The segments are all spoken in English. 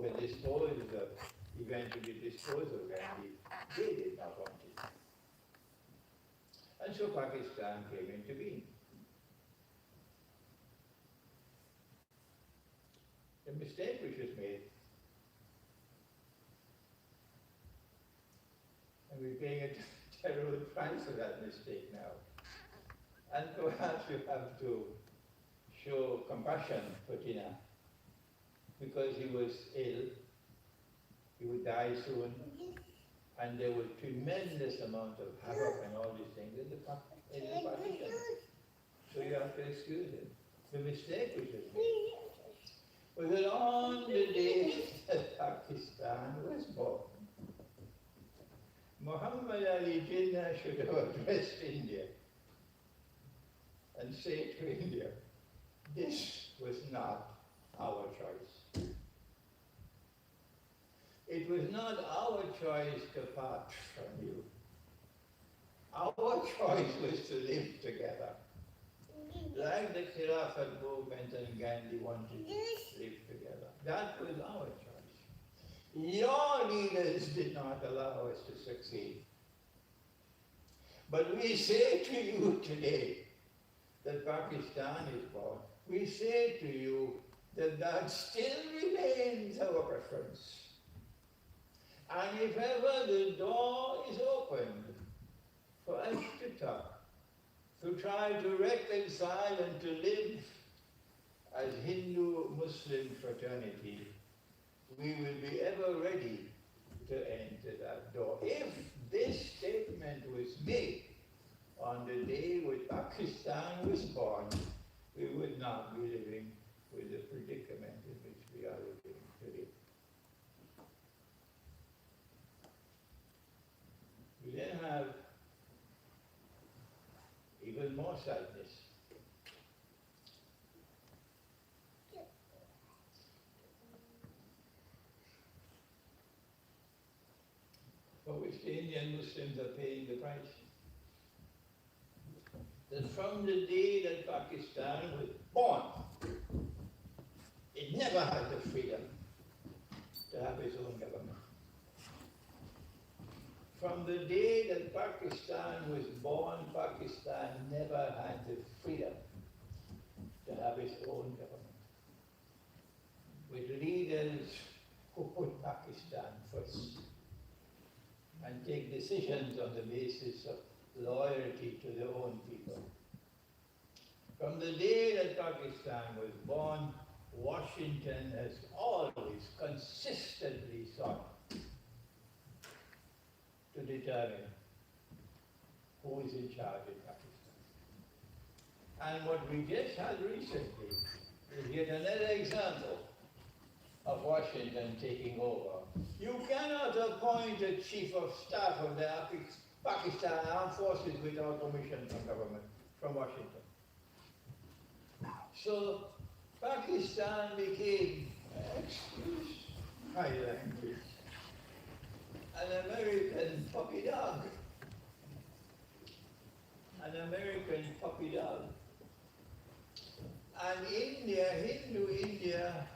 were eventually disposed of Gandhi, they did not want it. And so Pakistan came into being. The mistake which was made, and we're paying a terrible price for that mistake now. And perhaps you have to show compassion for Tina, because he was ill, he would die soon, and there was tremendous amount of havoc and all these things in the partition. So you have to excuse him. The mistake which was made was that on the day that Pakistan was born, Muhammad Ali Jinnah should have addressed India and say to India, this was not our choice. It was not our choice to part from you. Our choice was to live together. Like the Khilafat movement and Gandhi wanted to live together. That was our choice. Your leaders did not allow us to succeed. But we say to you today that Pakistan is born. We say to you that that still remains our preference. And if ever the door is opened for us to talk, to try to reconcile and to live as Hindu-Muslim fraternity, we will be ever ready to enter that door. If this statement was made on the day when Pakistan was born, we would not be living with the predicament in which we are living today. We then have even more sadness. For which the Indian Muslims are paying the price. That from the day that Pakistan was born, it never had the freedom to have its own government. From the day that Pakistan was born, Pakistan never had the freedom to have its own government. With leaders who put Pakistan first and take decisions on the basis of loyalty to their own people. From the day that Pakistan was born, Washington has always consistently sought to determine who is in charge in Pakistan. And what we just had recently is yet another example of Washington taking over. You cannot appoint a chief of staff of the Pakistan Armed Forces without permission from government, from Washington. So Pakistan became, excuse my language, an American puppy dog. An American puppy dog. And India, Hindu India,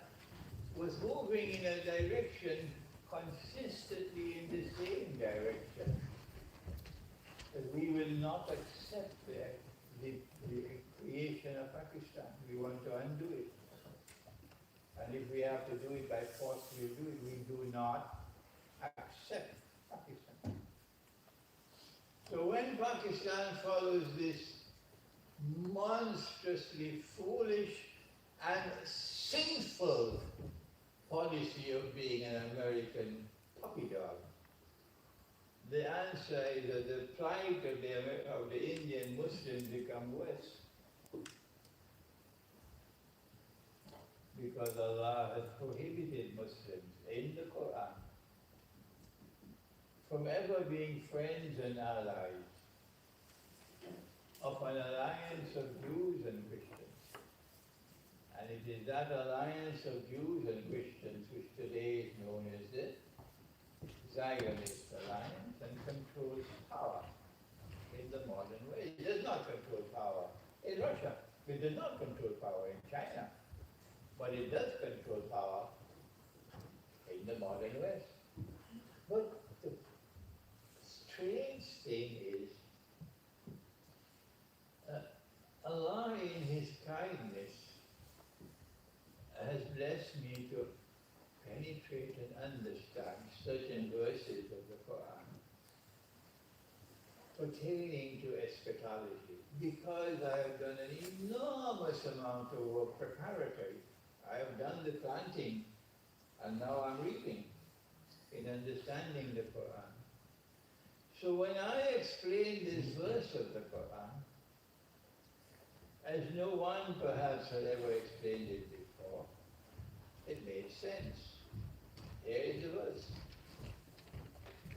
was moving in a direction consistently in the same direction. That we will not accept the creation of Pakistan. We want to undo it. And if we have to do it by force, we'll do it. We do not accept Pakistan. So when Pakistan follows this monstrously foolish and sinful policy of being an American puppy dog, the answer is that the plight of the Indian Muslims become worse. Because Allah has prohibited Muslims in the Quran from ever being friends and allies of an alliance of Jews and Christians. And it is that alliance of Jews and Christians which today is known as the Zionist alliance and controls power in the modern way. It does not control power in Russia. It does not control power in China. But it does control power modern West. But the strange thing is, Allah in His kindness has blessed me to penetrate and understand certain verses of the Quran pertaining to eschatology, because I have done an enormous amount of work preparatory. I have done the planting and now I'm reaping in understanding the Quran. So when I explain this verse of the Quran, as no one perhaps had ever explained it before, it made sense. Here is the verse,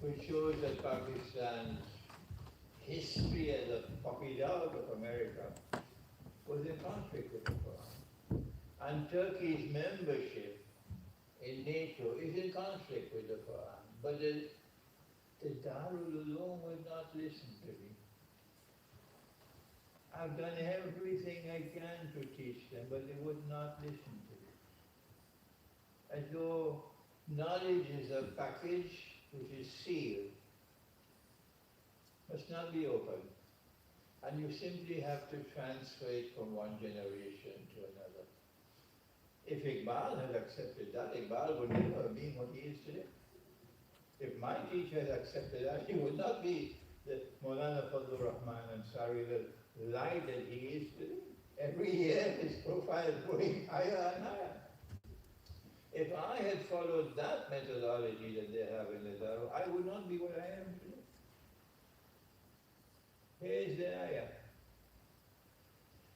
which shows that Pakistan's history as a puppy dog of America was in conflict with the Quran. And Turkey's membership in NATO is in conflict with the Quran. But the Darul Uloom would not listen to me. I've done everything I can to teach them, but they would not listen to me. As though knowledge is a package which is sealed, must not be opened, and you simply have to transfer it from one generation to another. If Iqbal had accepted that, Iqbal would never have been what he is today. If my teacher had accepted that, he would not be the Maulana Fadlur Rahman Ansari, the light that he is today. Every year his profile is going higher and higher. If I had followed that methodology that they have in the Darul, I would not be what I am today. Here is the ayah.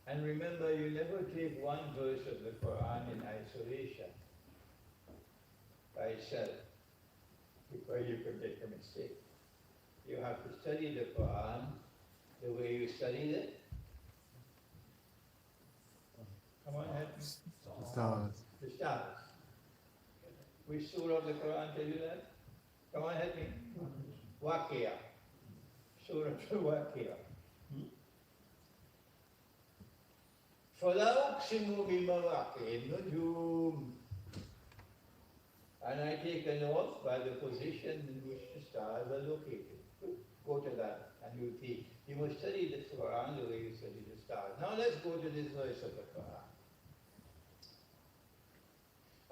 And remember, you never take one verse of the Quran in isolation by itself, because you could make a mistake. You have to study the Quran the way you studied it. Come on, help me. Stars. The stars. Which surah of the Quran tell you that? Come on, help me. Waqiyah. Surah Al-Waqiyah. فَلَا أُقْسِمُ بِمَوَاقِعِ النُّجُومِ. And I take an oath by the position in which the stars are located. Go to that and you see. You must study the Quran the way you study the stars. Now let's go to this verse of the Quran.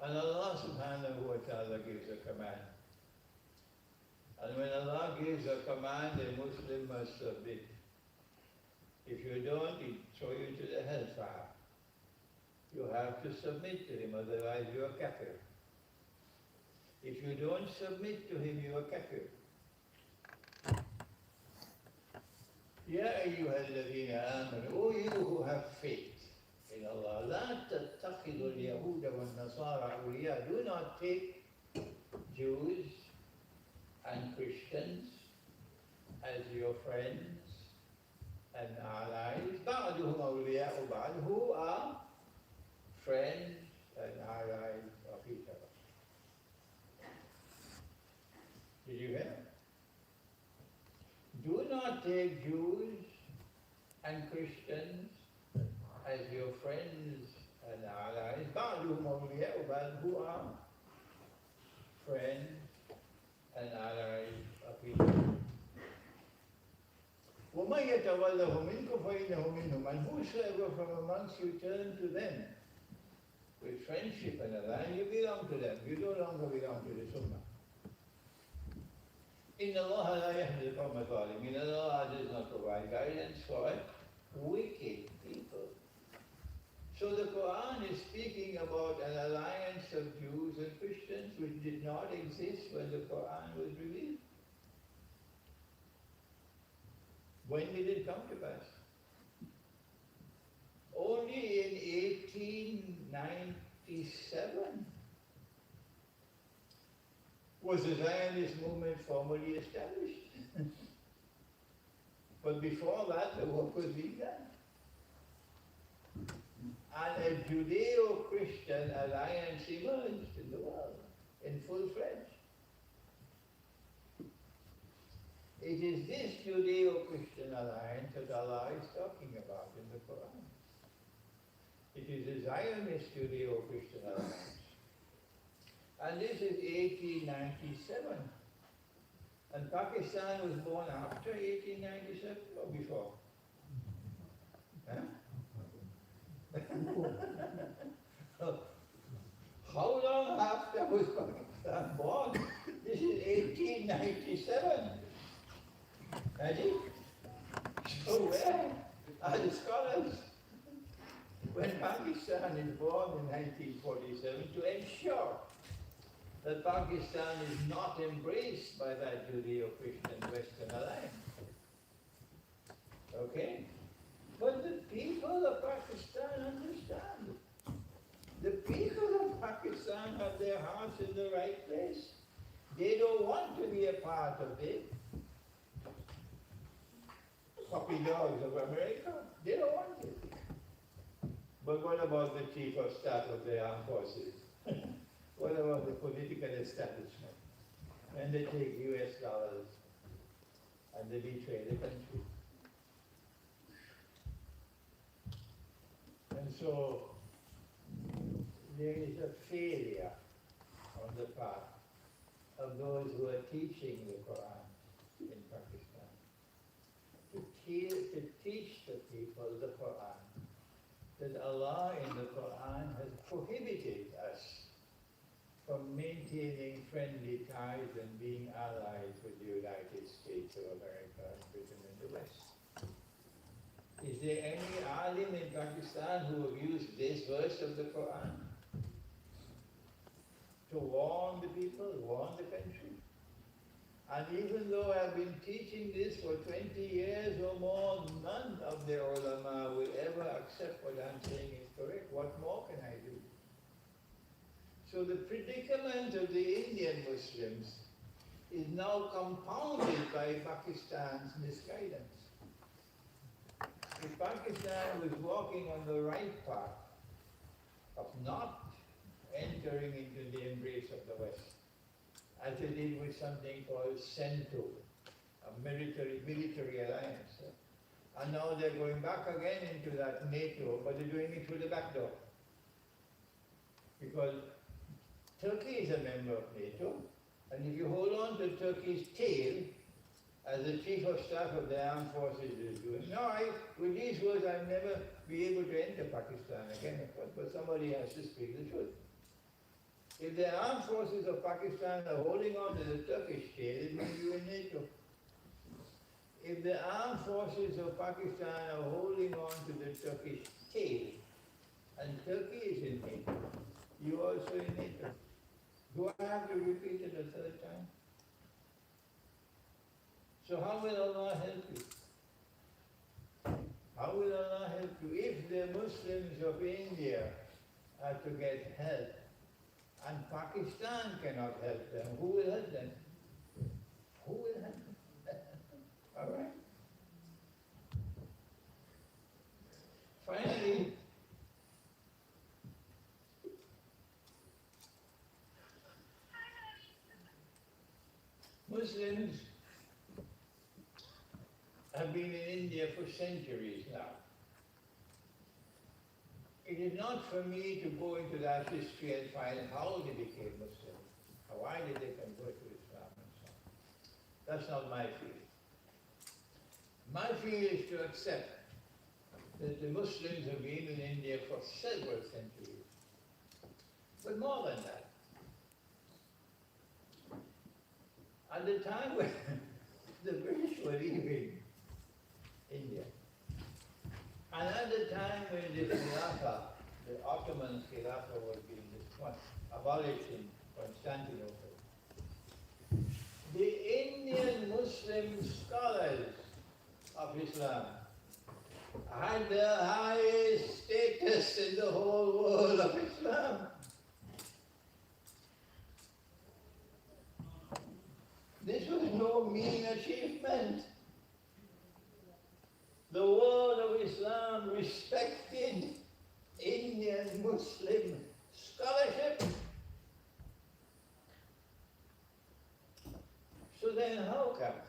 And Allah subhanahu wa ta'ala gives a command. And when Allah gives a command, a Muslim must submit. If you don't, he'll throw you to the hellfire. You have to submit to him, otherwise you are kafir. If you don't submit to him, you are kafir. Ya ayyuhalladhina amanu, O you who have faith in Allah, la tattakhidhu al-yahuda wal-nasara awliya. Do not take Jews and Christians as your friends and allies. Ba'duhum awliya'u ba'd, who are friends and allies of each other. Did you hear? Do not take Jews and Christians as your friends and allies. Ba'duhum awliya'u ba'd, who are friends and allies of each other. وَمَنْ يَتَوَلَّهُ مِنْكُمْ فَإِنَّهُ مِنْهُمْ. And whosoever from amongst you turn to them with friendship and alliance, you belong to them. You no longer belong to the Sunnah. إِنَّ اللَّهَ لَا يَهْدِي الْقَوْمَ الظَّالِمِينَ. Allah does not provide guidance for wicked people. So the Quran is speaking about an alliance of Jews and Christians which did not exist when the Quran was revealed. When did it come to pass? Only in 1897 was the Zionist movement formally established. But before that, the work was being done. And a Judeo-Christian alliance emerged in the world, in full-fledged. It is this Judeo-Christian alliance that Allah is talking about in the Quran. It is a Zionist Judeo-Christian alliance. And this is 1897. And Pakistan was born after 1897 or before? Huh? How long after was Pakistan born? This is 1897. Ready? So where are the scholars when Pakistan is born in 1947 to ensure that Pakistan is not embraced by that Judeo-Christian Western alliance? Okay? But the people of Pakistan understand. The people of Pakistan have their hearts in the right place. They don't want to be a part of the puppy dogs of America. They don't want it. But what about the chief of staff of the armed forces? What about the political establishment? And they take US dollars and they betray the country. And so there is a failure on the part of those who are teaching the Quran in Pakistan to teach the people the Quran, that Allah in the Quran has prohibited us from maintaining friendly ties and being allies with the United States of America and Britain and the West. Is there any alim in Pakistan who have used this verse of the Quran to warn the people, warn the country? And even though I've been teaching this for 20 years or more, none of the ulama will ever accept what I'm saying is correct. What more can I do? So the predicament of the Indian Muslims is now compounded by Pakistan's misguidance. If Pakistan was walking on the right path of not entering into the embrace of the West, as they did with something called CENTO, a military alliance. And now they're going back again into that NATO, but they're doing it through the back door. Because Turkey is a member of NATO, and if you hold on to Turkey's tail, as the Chief of Staff of the Armed Forces is doing, with these words I'll never be able to enter Pakistan again, of course, but somebody has to speak the truth. If the armed forces of Pakistan are holding on to the Turkish tail, it means you in NATO. If the armed forces of Pakistan are holding on to the Turkish tail, and Turkey is in NATO, you also in NATO. Do I have to repeat it a third time? So how will Allah help you? How will Allah help you? If the Muslims of India are to get help, and Pakistan cannot help them, who will help them? Who will help them? All right? Finally, Muslims have been in India for centuries now. It is not for me to go into that history and find how they became Muslim, or why did they convert to Islam and so on. That's not my field. My field is to accept that the Muslims have been in India for several centuries. But more than that, at the time when the British were leaving India, and at the time when the Khilafah, the Ottoman Khilafah was being abolished in Constantinople, the Indian Muslim scholars of Islam had the highest status in the whole world of Islam. This was no mean achievement. The world of Islam respected Indian Muslim scholarship. So then how come?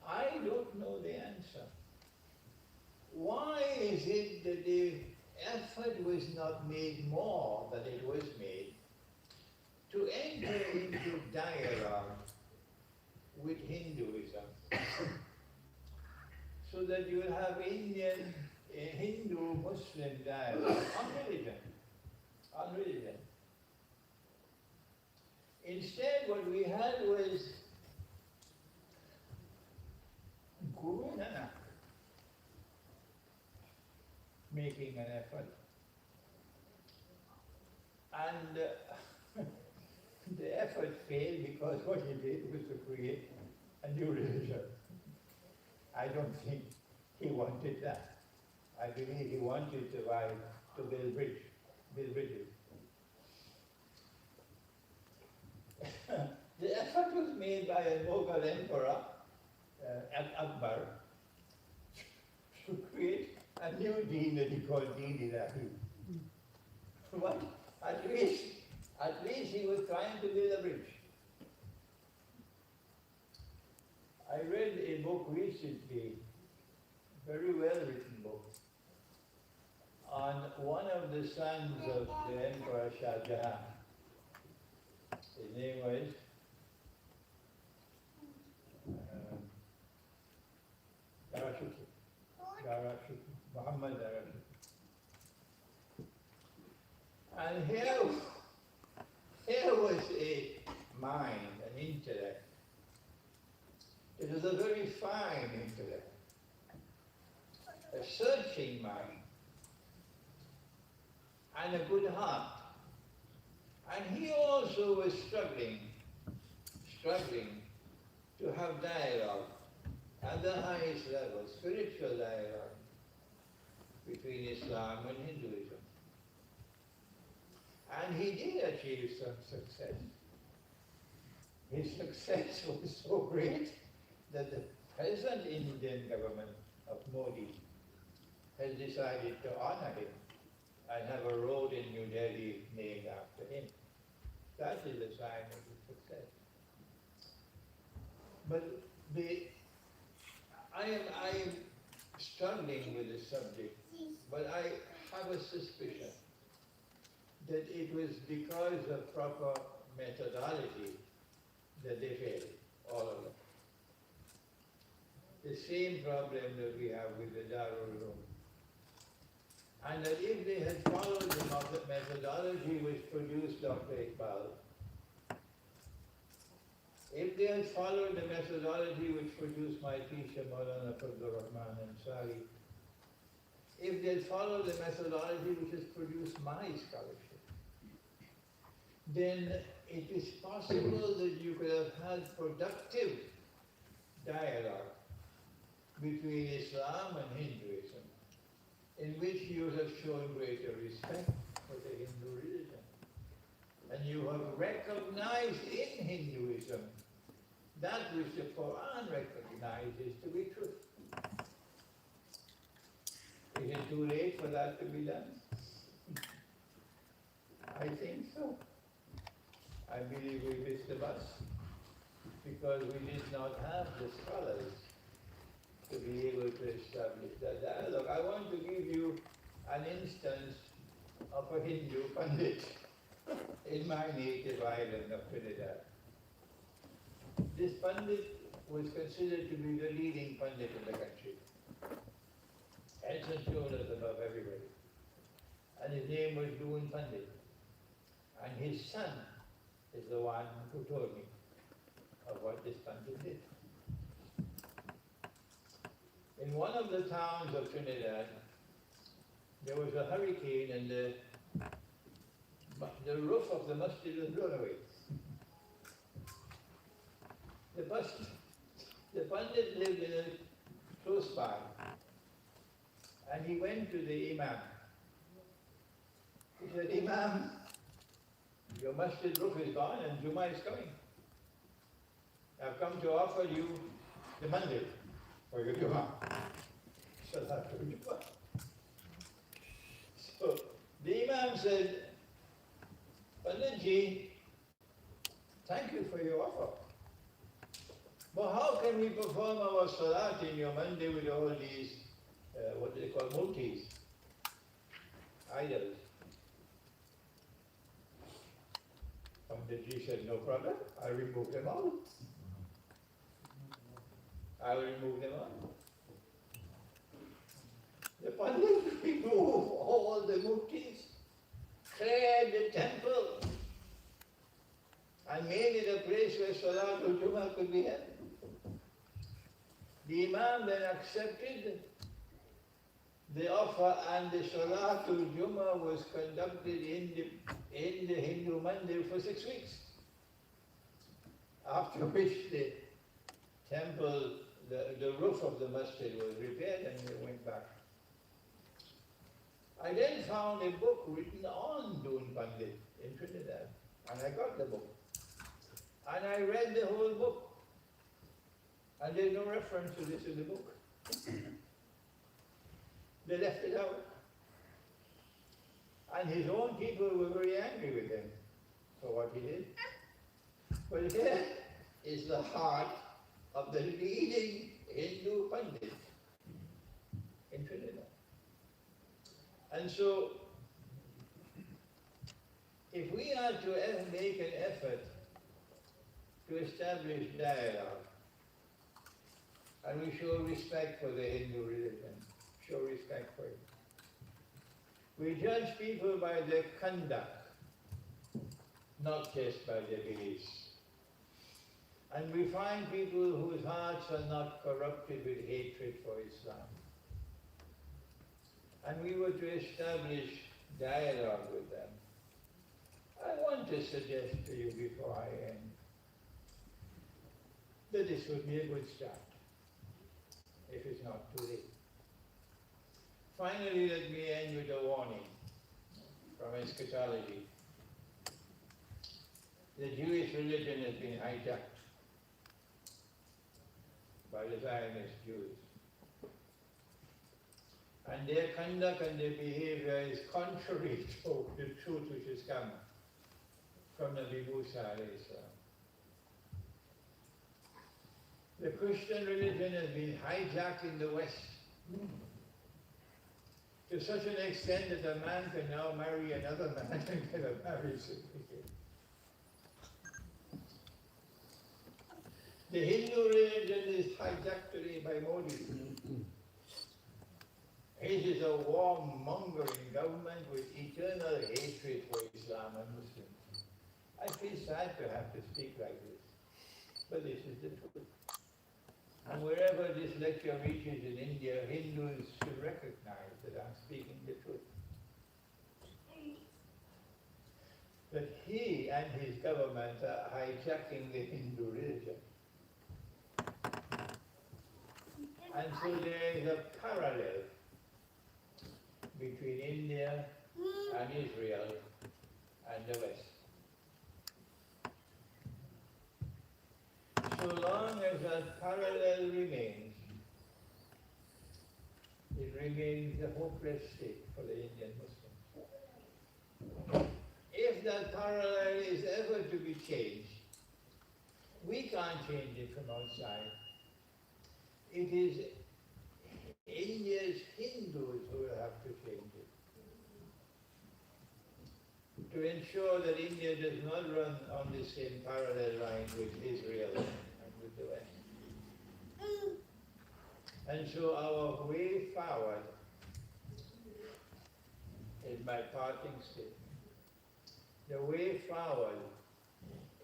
I don't know the answer. Why is it that the effort was not made more than it was made enter into dialogue with Hinduism so that you will have Indian, Hindu-Muslim dialogue on religion. Instead, what we had was Guru Nanak making an effort. And the effort failed because what he did was to create a new religion. I don't think he wanted that. I believe he wanted to build bridges. The effort was made by a Mughal emperor, Akbar, to create a new deen that he called Deen Ilahi. What? At least he was trying to build a bridge. I read a book recently, very well written book, on one of the sons of the Emperor Shah Jahan. His name was Muhammad Darashuki. And here was a mind, an intellect. It was a very fine intellect, a searching mind, and a good heart. And he also was struggling to have dialogue at the highest level, spiritual dialogue between Islam and Hinduism. And he did achieve some success. His success was so great that the present Indian government of Modi has decided to honor him and have a road in New Delhi named after him. That is a sign of his success. But I am struggling with this subject, but I have a suspicion that it was because of proper methodology that they failed, all of them. The same problem that we have with the Darul Uloom. And that if they had followed the methodology which produced Dr. Iqbal, if they had followed the methodology which produced my teacher Maulana Fazlur Rahman Ansari, if they had followed the methodology which has produced my scholarship, then it is possible that you could have had productive dialogue between Islam and Hinduism, in which you have shown greater respect for the Hindu religion. And you have recognized in Hinduism that which the Quran recognizes to be true. Is it too late for that to be done? I think so. I believe we missed the bus because we did not have the scholars to be able to establish that dialogue. I want to give you an instance of a Hindu Pandit in my native island of Trinidad. This Pandit was considered to be the leading Pandit in the country. Heads and shoulders above everybody. And his name was Doon Pandit. And his son is the one who told me of what this Pandit did. In one of the towns of Trinidad, there was a hurricane and the roof of the masjid was blown away. The Pandit lived in close by, and he went to the Imam. He said, Imam, your masjid roof is gone and Jummah is coming. I've come to offer you the mandir for your Jummah. Salatul Jummah. So the Imam said, Panditji, thank you for your offer. But how can we perform our salat in your mandir with all these, what they call multis, idols? Panditji said, no problem, I'll remove them all. I'll remove them all. The Pandit removed all the murtis, cleared the temple, and made it a place where Salatul Jummah could be held. The Imam then accepted the offer, and the Salatul Jummah was conducted in the Hindu mandir for 6 weeks. After which the temple, the roof of the masjid was repaired and we went back. I then found a book written on Doon Pandit in Trinidad, and I got the book. And I read the whole book, and there's no reference to this in the book. They left it out. And his own people were very angry with him for what he did. But here is the heart of the leading Hindu Pandit in Trinidad. And so, if we are to make an effort to establish dialogue, and we show respect for the Hindu religion, show respect for it. We judge people by their conduct, not just by their beliefs. And we find people whose hearts are not corrupted with hatred for Islam. And we were to establish dialogue with them. I want to suggest to you before I end that this would be a good start, if it's not too late. Finally, let me end with a warning from eschatology. The Jewish religion has been hijacked by the Zionist Jews. And their conduct and their behavior is contrary to the truth which has come from Nabi Musa alayhi salam. The Christian religion has been hijacked in the West to such an extent that a man can now marry another man and get a marriage certificate. The Hindu religion is hijacked today by Modi. His is a warmongering government with eternal hatred for Islam and Muslims. I feel sad to have to speak like this, but this is the truth. And wherever this lecture reaches in India, Hindus should recognize that I'm speaking the truth. That he and his government are hijacking the Hindu religion. And so there is a parallel between India and Israel and the West. So long as that parallel remains, it remains a hopeless state for the Indian Muslims. If that parallel is ever to be changed, we can't change it from outside. It is India's Hindus who will have to change it. To ensure that India does not run on the same parallel line with Israel and with the West. And so our way forward is my parting statement. The way forward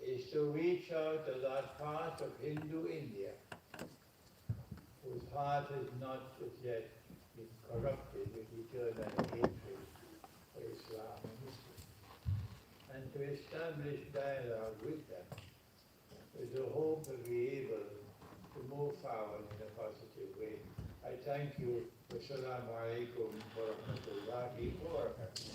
is to reach out to that part of Hindu India whose heart has not as yet been corrupted with eternal hatred for Islam and Muslims, and to establish dialogue with them with the hope of being able to move forward in a positive way. I thank you. Wassalamu alaikum wa rahmatullahi wa barakatuh.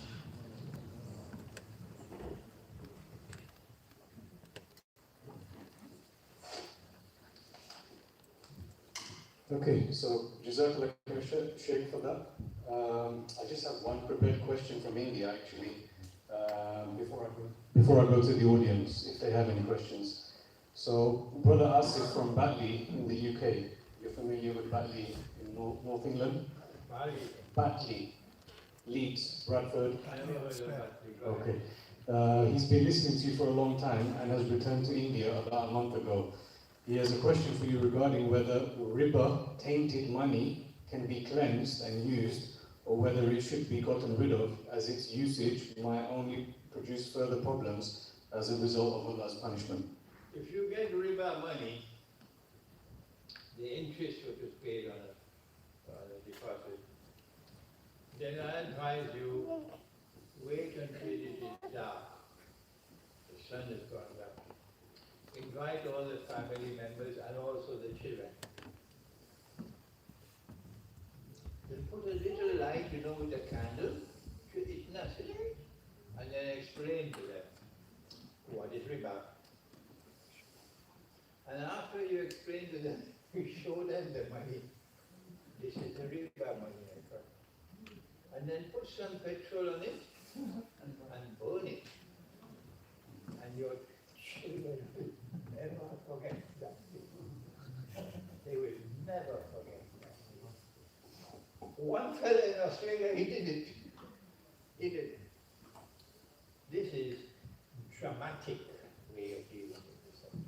Okay, so Jazakallah Sheikh for that. I just have one prepared question from India actually, before I go to the audience, if they have any questions. So, Brother Asif from Batley in the UK. You're familiar with Batley in North England? Batley. Leeds, Bradford. I never heard of Batley. Okay. He's been listening to you for a long time and has returned to India about a month ago. He has a question for you regarding whether riba, tainted money, can be cleansed and used, or whether it should be gotten rid of, as its usage might only produce further problems as a result of Allah's punishment. If you get riba money, the interest which is paid on a deposit, then I advise you, wait until it is dark. The sun has gone down. Invite all the family members and also the children. Then put a little light, with a candle, it's nothing. And then explain to them what is riba. And after you explain to them, you show them the money. This is the riba money. And then put some petrol on it and burn it. And your children will never forget that. They will never forget that. One fellow in Australia, he did it. He did it. This is dramatic way of dealing with this subject.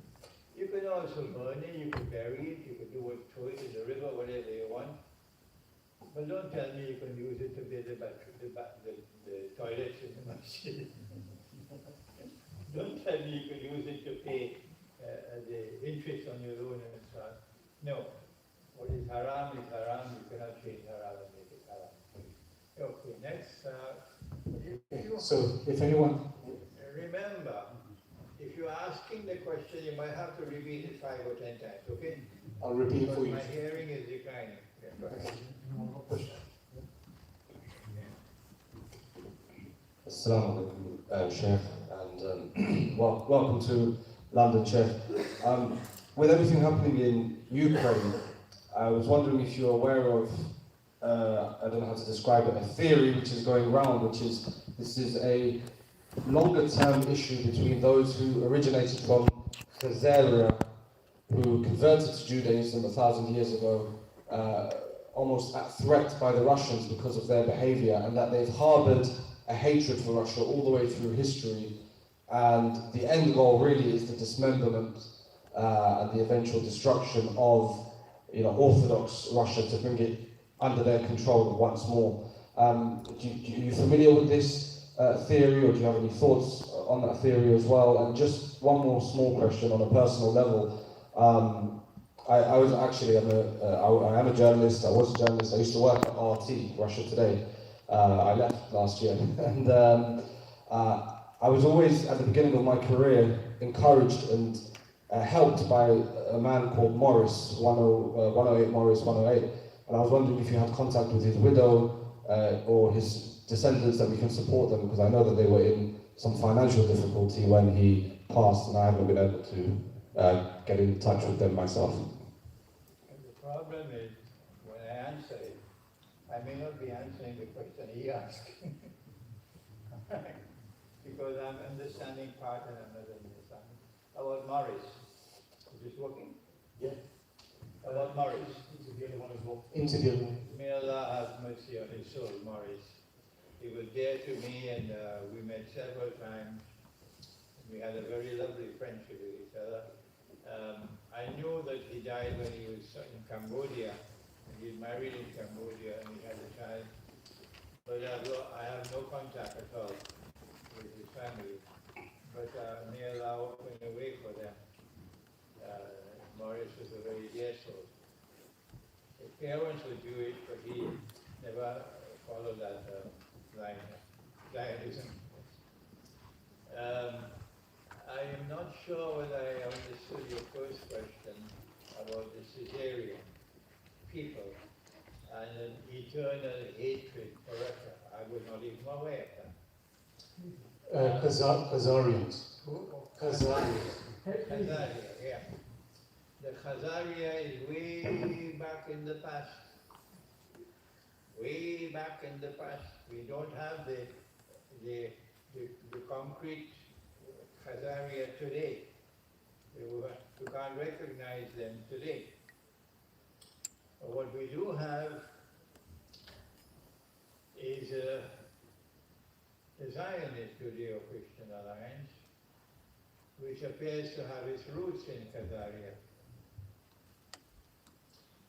You can also burn it, you can bury it, you can throw it in the river, whatever you want. But don't tell me you can use it to build the toilets in the masjid. Don't tell me you can use it to pay the interest on your loan and so on. No. What is haram is haram. You cannot change haram and make it haram. Okay, next. So, if anyone... Remember, if you're asking the question, you might have to repeat it 5 or 10 times, okay? I'll repeat it for you. My hearing is declining. Yeah, go ahead. Assalamu alaikum, Sheikh, and welcome to London, Sheikh. With everything happening in Ukraine, I was wondering if you're aware of, I don't know how to describe it, a theory which is going around, which is, this is a longer term issue between those who originated from Khazaria, who converted to Judaism 1,000 years ago, almost at threat by the Russians because of their behavior, and that they've harbored a hatred for Russia all the way through history, and the end goal really is the dismemberment and the eventual destruction of Orthodox Russia, to bring it under their control once more. Are you familiar with this theory, or do you have any thoughts on that theory as well? And just one more small question on a personal level. I was actually, I am a journalist, I was a journalist, I used to work at RT, Russia Today. I left last year, and I was always, at the beginning of my career, encouraged and helped by a man called Morris, 108 Morris 108, and I was wondering if you had contact with his widow or his descendants, that we can support them, because I know that they were in some financial difficulty when he passed, and I haven't been able to get in touch with them myself. The problem is, when I answer it, I may not be answering the question he asked. Because I'm understanding part and I'm not understanding. About Morris. Is this working? Yeah. About Morris. Interview one as well. Interview. May Allah have mercy on his soul, Morris. He was dear to me, and we met several times. We had a very lovely friendship with each other. I knew that he died when he was in Cambodia. He married in Cambodia and he had a child. But I have no contact at all with his family. But may Allah open a way for them. Morris was a very dear soul. His parents were Jewish, but he never followed that line of Zionism. I am not sure whether I understood your first question about the Caesarean people and an eternal hatred for Russia. I was not even aware of that. Khazarians. Who? Khazarians. Khazaria, yeah. The Khazaria is way back in the past. Way back in the past. We don't have the concrete Khazaria today. You can't recognize them today. But what we do have is the Zionist Judeo-Christian Alliance, which appears to have its roots in Qataria.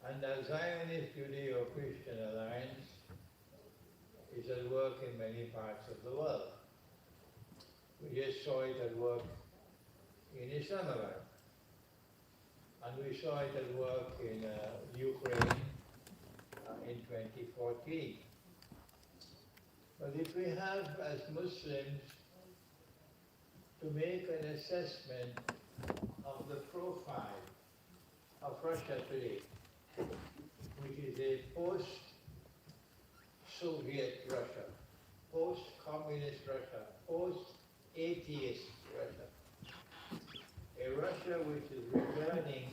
And the Zionist Judeo-Christian Alliance is at work in many parts of the world. We just saw it at work in Islamabad, and we saw it at work in Ukraine in 2014. But if we have, as Muslims, to make an assessment of the profile of Russia today, which is a post-Soviet Russia, post-communist Russia, post-atheist Russia, a Russia which is returning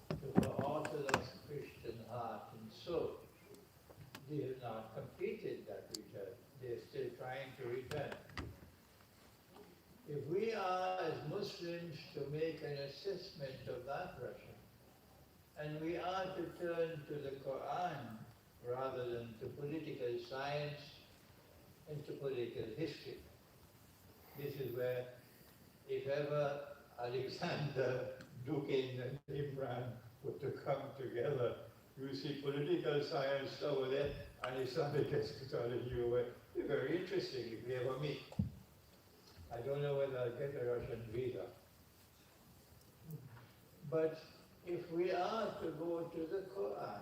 to the Orthodox Christian heart and soul. They have not completed that return. They're still trying to return. If we are, as Muslims, to make an assessment of that Russia, and we are to turn to the Quran rather than to political science and to political history, this is where, if ever Alexander, Dugin, and Imran were to come together, you see political science over there and Islamic eschatology over there. It's very interesting if we ever meet. I don't know whether I'll get a Russian visa. But if we are to go to the Quran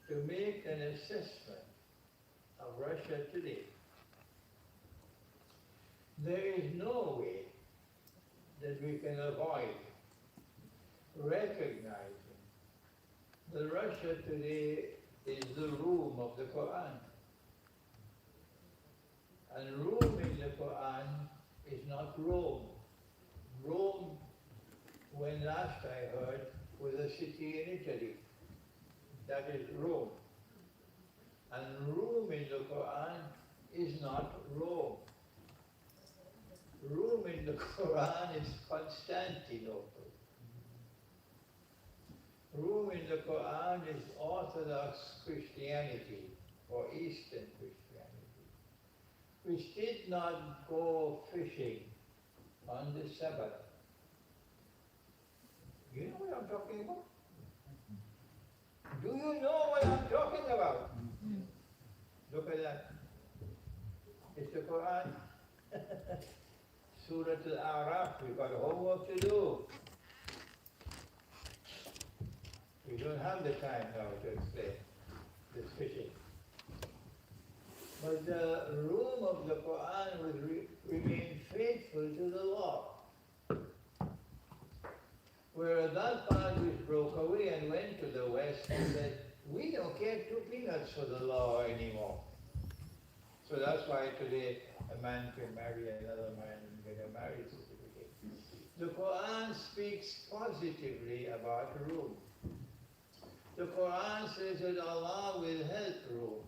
to make an assessment of Russia today, there is no way that we can avoid recognizing that Russia today is the room of the Quran. And room in the Quran is not Rome. Rome, when last I heard, was a city in Italy. That is Rome. And room in the Quran is not Rome. Room in the Quran is Constantinople. Room in the Quran is Orthodox Christianity or Eastern Christianity, which did not go fishing on the Sabbath. You know what I'm talking about? Do you know what I'm talking about? Look at that. It's the Quran. Surah Al-A'raf, we've got homework to do. We don't have the time now to explain this fishing. But the room of the Quran would remain faithful to the law. Whereas that part which broke away and went to the West and said, we don't care 2 peanuts for the law anymore. So that's why today a man can marry another man and get a marriage certificate. The Quran speaks positively about Rome. The Quran says that Allah will help Rome,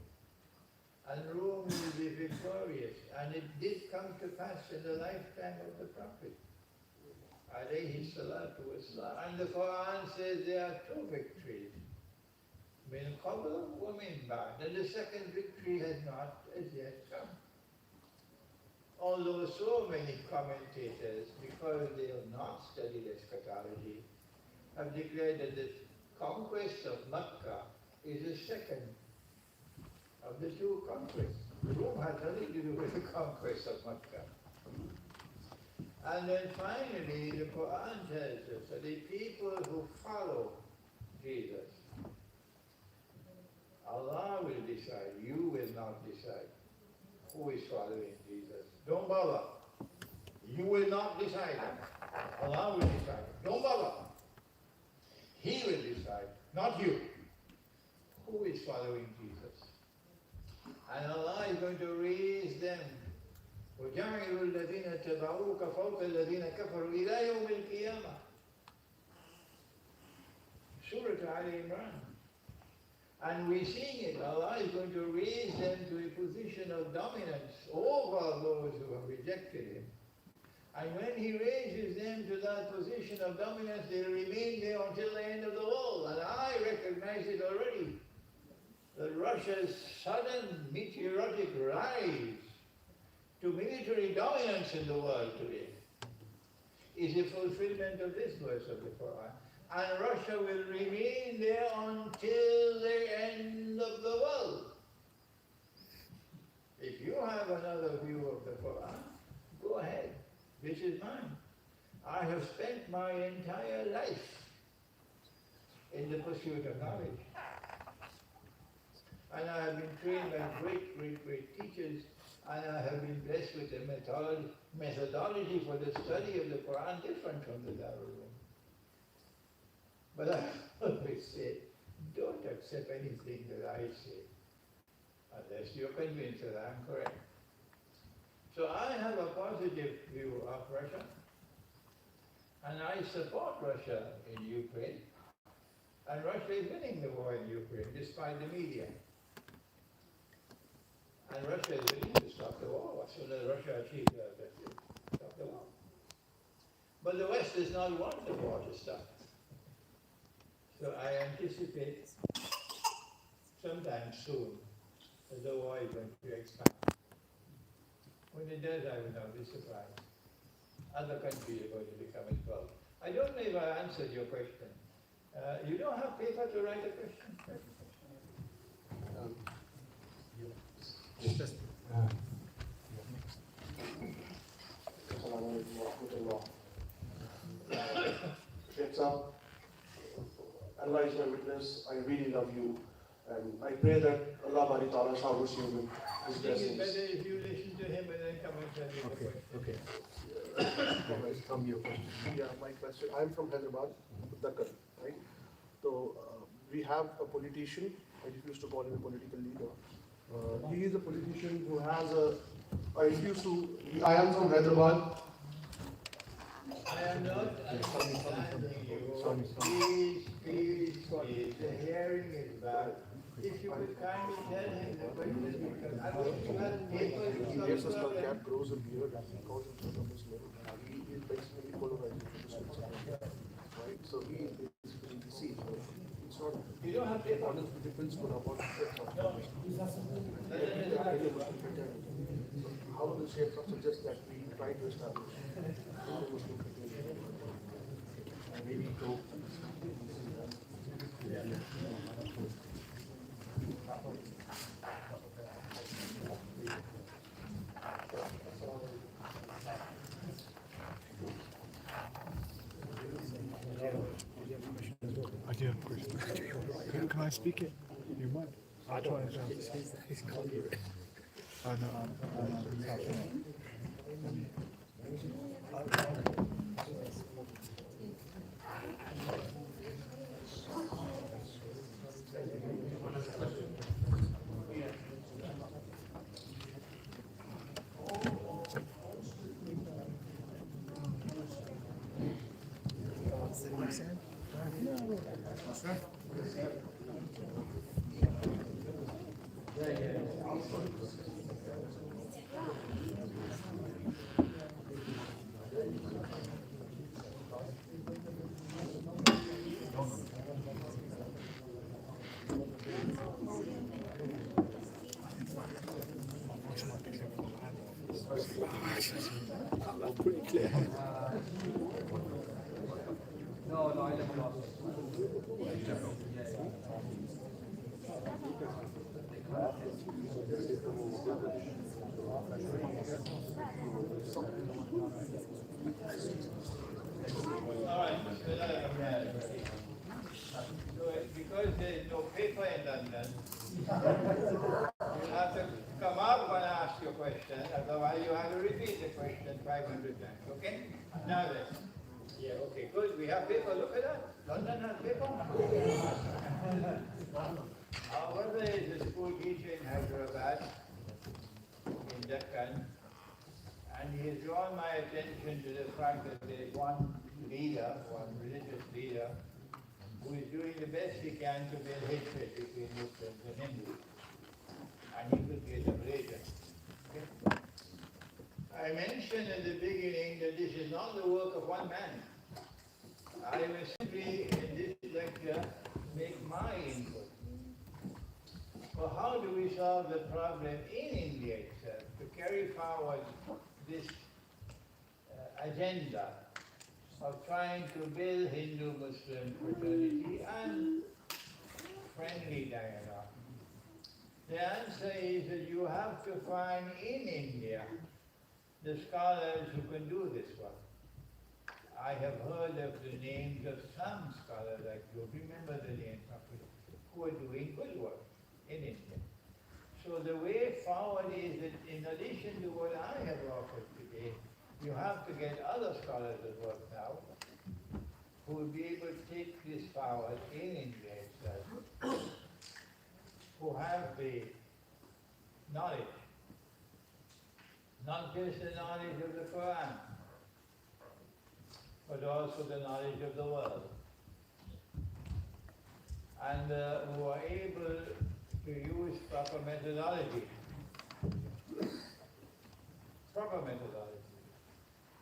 and Rome will be victorious. And it did come to pass in the lifetime of the Prophet, alayhi salatu wassalam. And the Quran says there are 2 victories, min qabl wa min ba'd. And the second victory has not as yet come. Although so many commentators, because they have not studied eschatology, have declared that the conquest of Mecca is the second of the 2 conquests. Rome had nothing to do with the conquest of Mecca. And then finally, the Quran tells us that the people who follow Jesus, Allah will decide. You will not decide who is following Jesus. Don't bother. You will not decide that. Allah will decide. Don't bother. He will decide, not you, who is following Jesus. And Allah is going to raise them. وَجَعِلُوا الَّذِينَ اتَّبَعُوكَ فَوْقَ الَّذِينَ كَفَرُوا إِلَى يَوْمِ الْقِيَامَةِ. Surah Al Imran. And we're seeing it. Allah is going to raise them to a position of dominance over those who have rejected Him. And when He raises them to that position of dominance, they'll remain there until the end of the world. And I recognize it already. that Russia's sudden meteoric rise to military dominance in the world today is a fulfillment of this verse of the Quran. And Russia will remain there until the end of the world. If you have another view of the Quran, go ahead. This is mine. I have spent my entire life in the pursuit of knowledge. And I have been trained by great teachers, and I have been blessed with a methodology for the study of the Quran different from the Darul. But I always say, don't accept anything that I say, unless you're convinced that I'm correct. So I have a positive view of Russia, and I support Russia in Ukraine. And Russia is winning the war in Ukraine, despite the media. And Russia is willing to stop the war as soon as Russia achieves their objective, stop the war. But the West does not want the war to stop. So I anticipate sometime soon that the war is going to expand. When it does, I will not be surprised. Other countries are going to become involved. I don't know if I answered your question. You don't have paper to write a question? Sheikh Sahab, Allah is my witness, I really love you, and I pray that Allah Bari Ta'ala showers you with His I think it's blessings. better if you listen to him and then come and tell me the question. From your question. Yeah, my question. I'm from Hyderabad, Dakar, right? So we have a politician. I refuse to call him a political leader. He is a politician who has a. I refuse to. I am from Hyderabad. I am not understanding you. Please. The hearing is bad. If you would kindly tell him the question, because I wish you had paper to He wears a skull come cap, grows a beard, and he calls himself a Muslim. He is basically polarizing the Muslims. Right? So he is basically deceived. It's not. You don't have paper. What is the principle of what how will Sheikh suggest that we try to establish the Muslim community? And maybe go. I do have a question. Can I speak it? You mind? I'll try and he's calling you. Oh no, pretty clear. Because there is no paper in London, you have to come up and ask your question, otherwise you have to repeat the question 500 times, okay? Now then, yeah, okay, good, we have paper, look at that, London has paper. Our brother is a school teacher in Hyderabad, in Deccan, and he has drawn my attention to the fact that there is one leader, one religious leader, who is doing the best he can to build hatred between Muslims and Hindus. And he will get them later. Okay? I mentioned at the beginning that this is not the work of one man. I will simply, in this lecture, make my input. Well, how do we solve the problem in India itself to carry forward this agenda of trying to build Hindu-Muslim fraternity and friendly dialogue? The answer is that you have to find in India the scholars who can do this work. I have heard of the names of some scholars, like you remember the names of it, who are doing good work in India. So the way forward is that in addition to what I have offered today, you have to get other scholars at work now who will be able to take this forward in India itself, who have the knowledge, not just the knowledge of the Quran, but also the knowledge of the world, and who are able to use proper methodology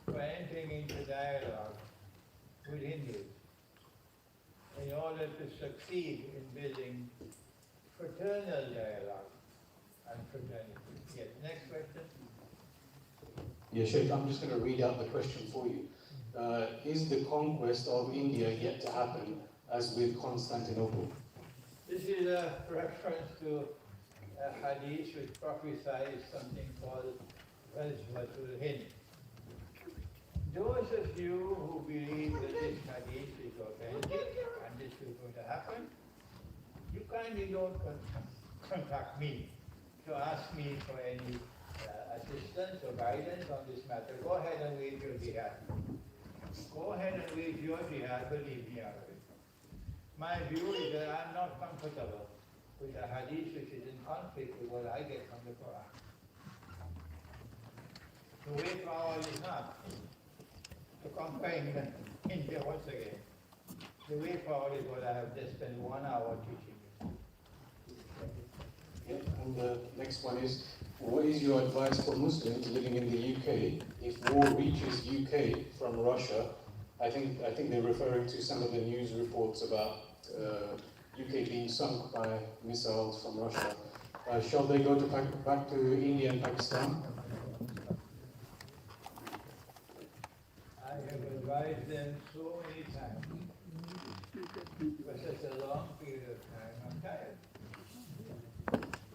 for entering into dialogue with Hindus in order to succeed in building fraternal dialogue and fraternity. Yes, next question. Yeah, Sheikh, I'm just going to read out the question for you. Is the conquest of India yet to happen, as with Constantinople? This is a reference to a hadith which prophesies something called Ghazwatul Hind. Those of you who believe that this hadith is authentic and this is going to happen, you kindly don't contact me to ask me for any assistance or guidance on this matter. Go ahead and wage your jihad. Go ahead and wage your jihad, believe me out of it. My view is that I'm not comfortable with a hadith which is in conflict with what I get from the Quran. The way forward is not to conquer India once again. The way forward is what I have just spent 1 hour teaching you. Yeah, and the next one is, what is your advice for Muslims living in the UK if war reaches UK from Russia? I think they're referring to some of the news reports about UK being sunk by missiles from Russia. Shall they go back to India and Pakistan? I have advised them so many times. For such a long period of time, I'm tired.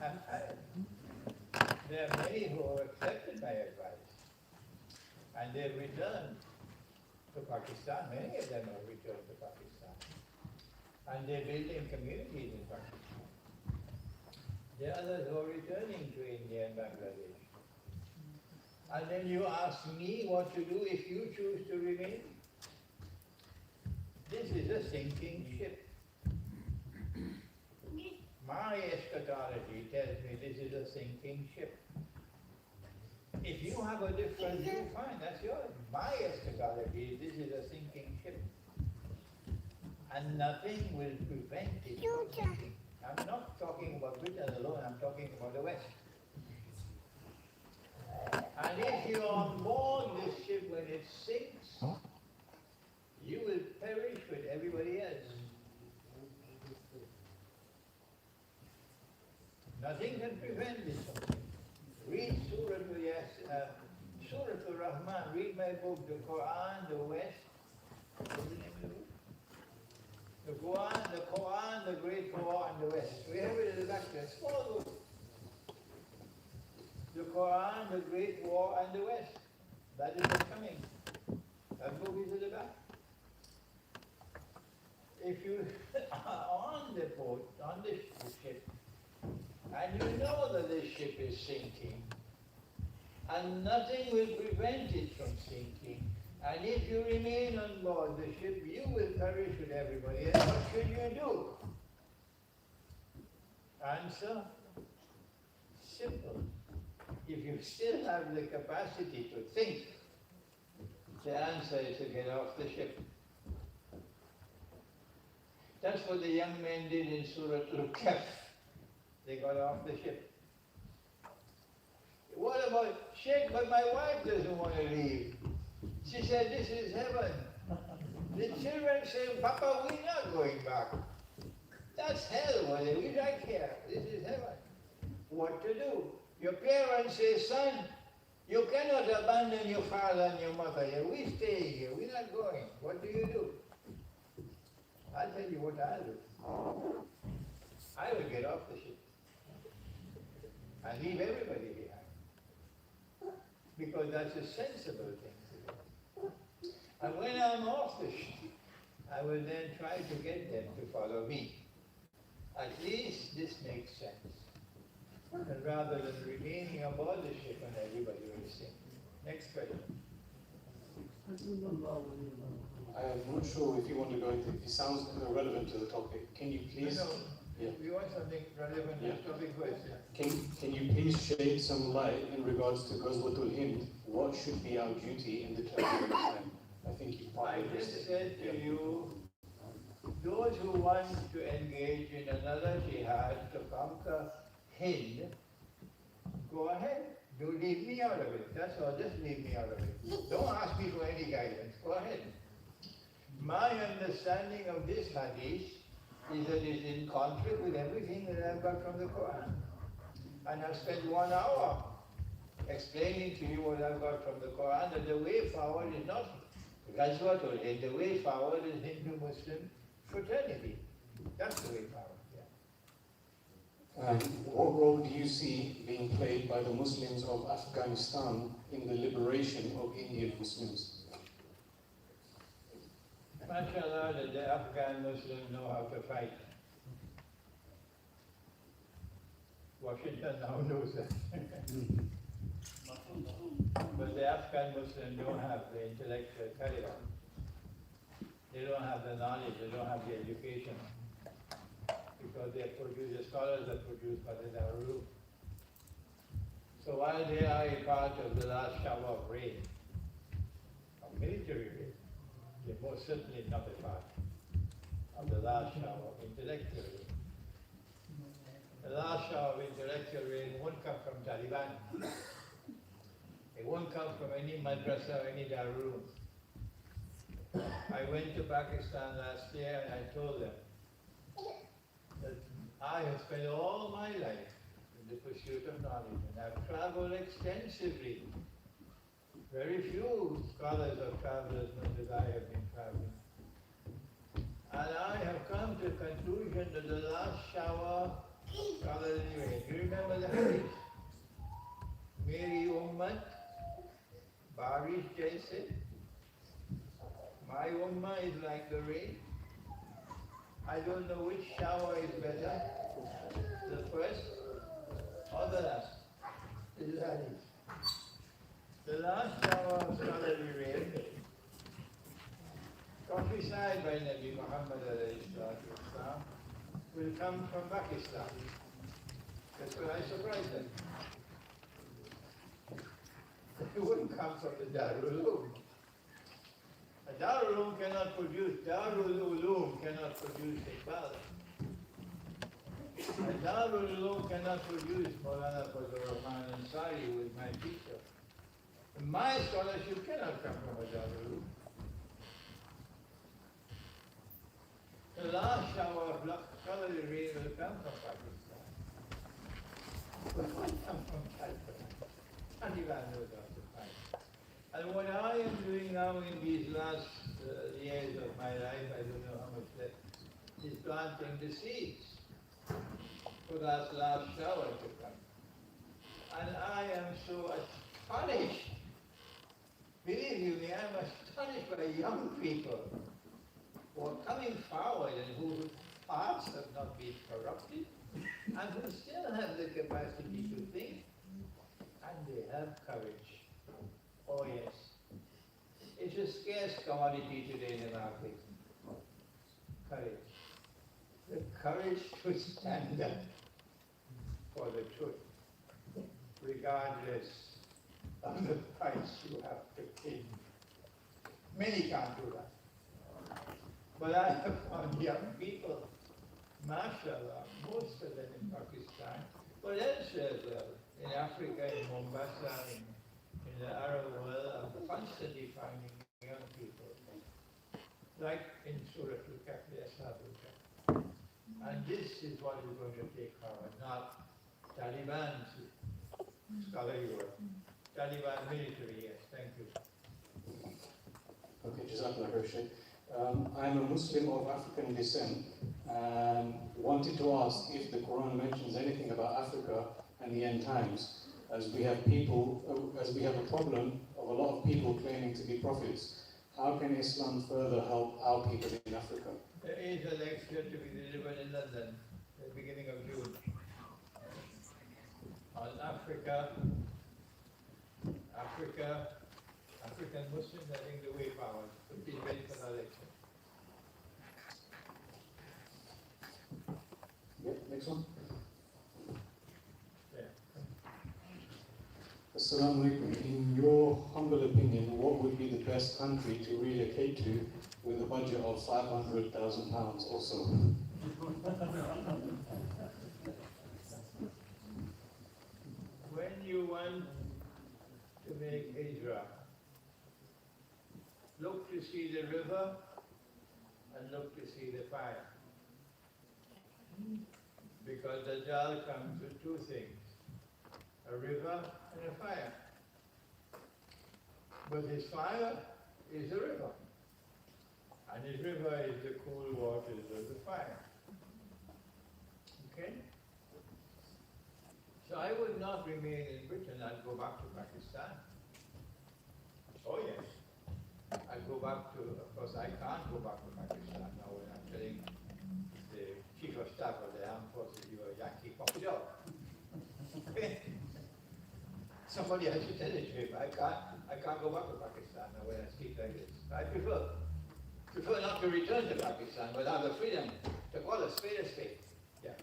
I'm tired. There are many who have accepted my advice, and they've returned to Pakistan. Many of them have returned to Pakistan, and they're building communities in Pakistan. There are others who are returning to India and Bangladesh. And then you ask me what to do if you choose to remain? This is a sinking ship. My eschatology tells me this is a sinking ship. If you have a different view, fine, that's yours. My eschatology is this is a sinking ship. And nothing will prevent it from sinking. I'm not talking about Britain alone, I'm talking about the West. And if you're on board this ship when it sinks, you will perish with everybody else. Nothing can prevent this. Read Surah Al-Rahman, read my book, the Quran, the West. What's the name of the book? The Quran, the Great War, and the West. We have it in the back there, small book. The Quran, the Great War, and the West. That is what's coming. That book is in the back. If you are on the boat, on the ship, and you know that the ship is sinking, and nothing will prevent it from sinking, and if you remain on board the ship, you will perish with everybody else. What should you do? Answer? Simple. If you still have the capacity to think, the answer is to get off the ship. That's what the young men did in Surah Al-Kahf. They got off the ship. What about Sheikh? But my wife doesn't want to leave. She said, this is heaven. The children say, Papa, we're not going back. That's hell, well, we right here. This is heaven. What to do? Your parents say, son, you cannot abandon your father and your mother here. We stay here. We're not going. What do you do? I'll tell you what I'll do. I will get off the ship and leave everybody behind. Because that's a sensible thing to do. And when I'm off the ship, I will then try to get them to follow me. At least this makes sense. And rather than remaining aboard the ship and everybody will sink. Next question. I'm not sure if you want to go into it. It sounds relevant to the topic. Can you please? No, Yeah. if you want something relevant to the topic, question. Can you please shed some light in regards to Ghazwatul Hind? What should be our duty in the terms of Islam? I think you I partly just said to you, those who want to engage in another jihad to conquer Hind, go ahead. Don't leave me out of it. That's all. Just leave me out of it. Don't ask me for any guidance. Go ahead. My understanding of this hadith is that it's in conflict with everything that I've got from the Quran. And I've spent 1 hour explaining to you what I've got from the Quran, that the way forward is not Ghazwatul Hind. The way forward is Hindu-Muslim fraternity. That's the way forward. What role do you see being played by the Muslims of Afghanistan in the liberation of Indian Muslims? MashaAllah, that the Afghan Muslims know how to fight. Washington now knows that. But the Afghan Muslims don't have the intellectual career. They don't have the knowledge, they don't have the education. Because they produce, the scholars are produced by the Darul. So while they are a part of the last shower of rain, of military rain, they're most certainly not a part of the last shower of intellectual rain. The last shower of intellectual rain won't come from Taliban. It won't come from any madrasa or any Darul. I went to Pakistan last year and I told them that I have spent all my life in the pursuit of knowledge, and I've traveled extensively. Very few scholars or travelers much as I have been traveling. And I have come to the conclusion that the last shower, scholarly rain, do you remember the hadith? Meri ummat, barish jaise. My ummah is like the rain. I don't know which shower is better, the first or the last. This is hadith. The last shower of scholarly rain, prophesied by Nabi Muhammad ﷺ, will come from Pakistan. That's when I surprised them. It wouldn't come from the Darul Uloom. A Darul Uloom cannot produce, Darul Uloom cannot produce Iqbal. A Darul Uloom cannot produce Maulana Fazlur Rahman Ansari, who is my teacher. My scholarship cannot come from a Darul Uloom. The last shower of scholarly rain will come from Pakistan. But it won't come from Pakistan. Taliban knows how to fight. And what I am doing now in these last years of my life, I don't know how much left, is planting the seeds for that last shower to come. And I am so astonished. Believe you me, I'm astonished by young people who are coming forward and whose hearts have not been corrupted and who still have the capacity to think, and they have courage. Oh yes. It's a scarce commodity today in the market. Courage. The courage to stand up for the truth, regardless of the price you have to pay. Many can't do that. But I have found young people, mashallah, most of them in Pakistan, but elsewhere as well, in Africa, in Mombasa, in the Arab world, I'm constantly finding young people, like in Surah Al-Kahf, And this is what is going to take power, not Taliban's scholarly work. Taliban military, yes, thank you. Okay, Jazakallah khair, Sheikh. I'm a Muslim of African descent and wanted to ask if the Quran mentions anything about Africa and the end times, as we have a problem of a lot of people claiming to be prophets. How can Islam further help our people in Africa? There is a lecture to be delivered in London at the beginning of June on African Muslims having the way forward. So please wait for that lecture. Yep, next one. Yeah. Assalamu alaikum. In your humble opinion, what would be the best country to relocate to with a budget of £500,000 or so? When you want to make hijrah, look to see the river and look to see the fire. Because Dajjal comes with two things, a river and a fire. But his fire is the river, and his river is the cool waters of the fire. Okay? So I would not remain in Britain, I'd go back to Pakistan. Oh yes. I'd go back to, of course I can't go back to Pakistan now when I'm telling the Chief of Staff of the Armed Forces, you are Yankee pop job. Somebody has to tell it to me. I can't go back to Pakistan now when I speak like this. I prefer not to return to Pakistan, but have the freedom to call a spade a spade. Yeah.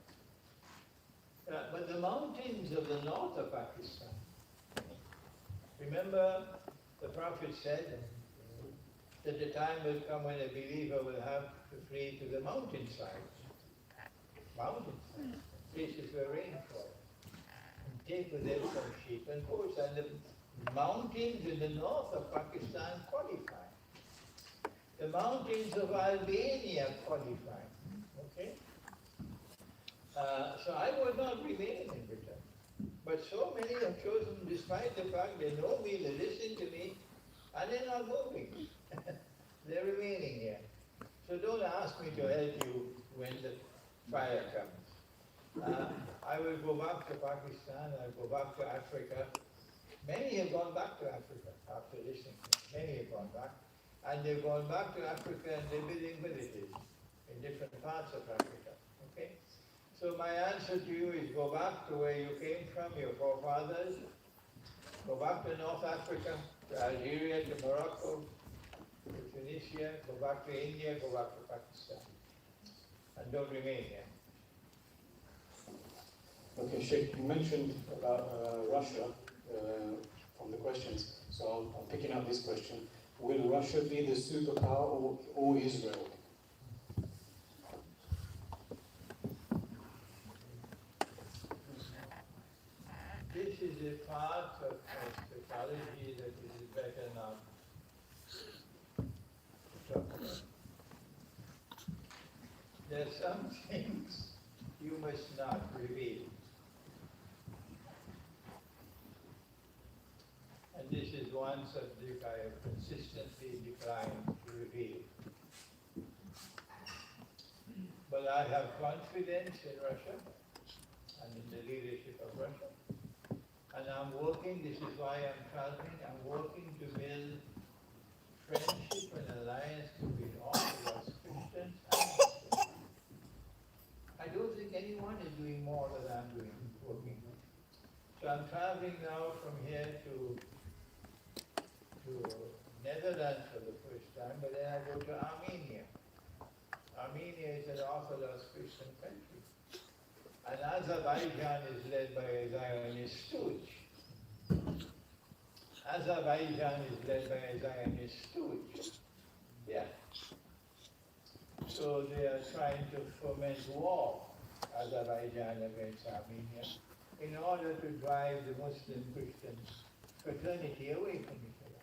But the mountains of the north of Pakistan, remember the Prophet said that the time will come when a believer will have to flee to the mountainsides. Mountains, places where rain falls. And take with them some sheep and goats. And the mountains in the north of Pakistan qualify. The mountains of Albania qualify. Okay? So I would not remain in Britain. But so many have chosen, despite the fact they know me, they listen to me, and they're not moving. They're remaining here. So don't ask me to help you when the fire comes. I will go back to Pakistan, I'll go back to Africa. Many have gone back to Africa after listening to me. Many have gone back. And they've gone back to Africa and they're building villages in different parts of Africa. Okay? So my answer to you is go back to where you came from, your forefathers. Go back to North Africa, to Algeria, to Morocco, to Tunisia, go back to India, go back to Pakistan. And don't remain here. Okay, Sheikh, you mentioned about Russia from the questions, so I'm picking up this question. Will Russia be the superpower or Israel? This is a part of psychology that is better not to talk about. There are some things you must not reveal. And this is one subject I have consistently declined to reveal. But I have confidence in Russia and in the leadership of Russia. And I'm working, this is why I'm traveling, I'm working to build friendship and alliance between Orthodox Christians and Muslims. I don't think anyone is doing more than I'm doing, working. So I'm traveling now from here to Netherlands for the first time, but then I go to Armenia. Armenia is an Orthodox Christian country. And Azerbaijan is led by a Zionist stooge. Azerbaijan is led by a Zionist stooge. Yeah. So they are trying to foment war, Azerbaijan against Armenia, in order to drive the Muslim-Christian fraternity away from each other.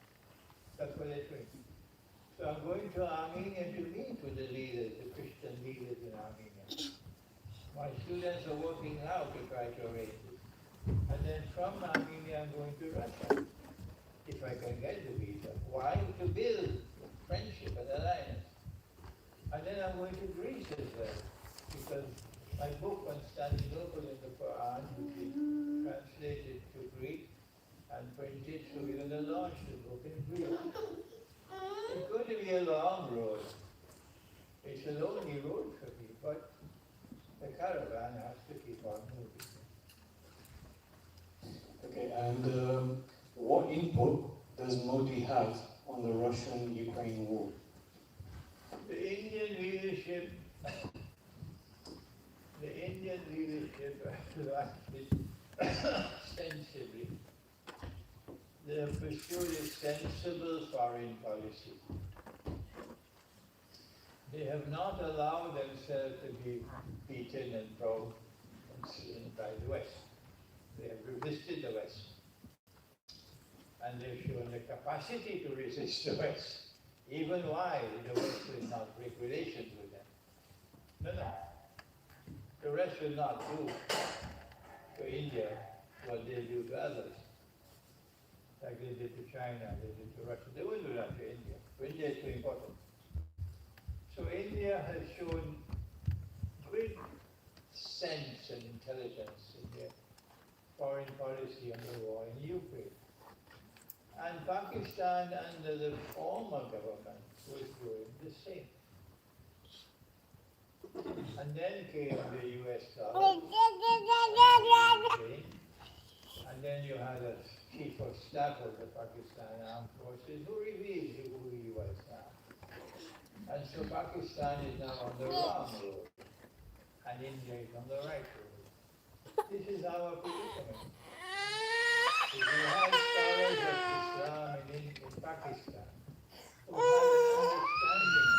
That's what they're doing. So I'm going to Armenia to meet with the leaders, the Christian leaders in Armenia. My students are working now to try to arrange it. And then from Armenia I'm going to Russia, if I can get the visa. Why? To build friendship and alliance. And then I'm going to Greece as well, because my book on Constantinople in the Quran will be translated to Greek and printed, so we're going to launch the book in Greek. It's going to be a long road. It's a lonely road for me, but the caravan has to keep on moving. Okay, and what input does Modi have on the Russian-Ukraine war? The Indian leadership has acted sensibly. They have pursued a sensible foreign policy. They have not allowed themselves to be beaten and probed and slain by the West. They have resisted the West. And they've shown the capacity to resist the West, even while the West will not break relations with them. No. The West will not do to India what they do to others. Like they did to China, they did to Russia. They will do that to India. India is too important. So India has shown great sense and intelligence in their foreign policy on the war in Ukraine. And Pakistan under the former government was doing the same. And then came the US dollar, and then you had a chief of staff of the Pakistan Armed Forces who revealed who he was now. And so Pakistan is now on the wrong road, and India is on the right road. This is our predicament. If you have scholars of Islam in Pakistan who have an understanding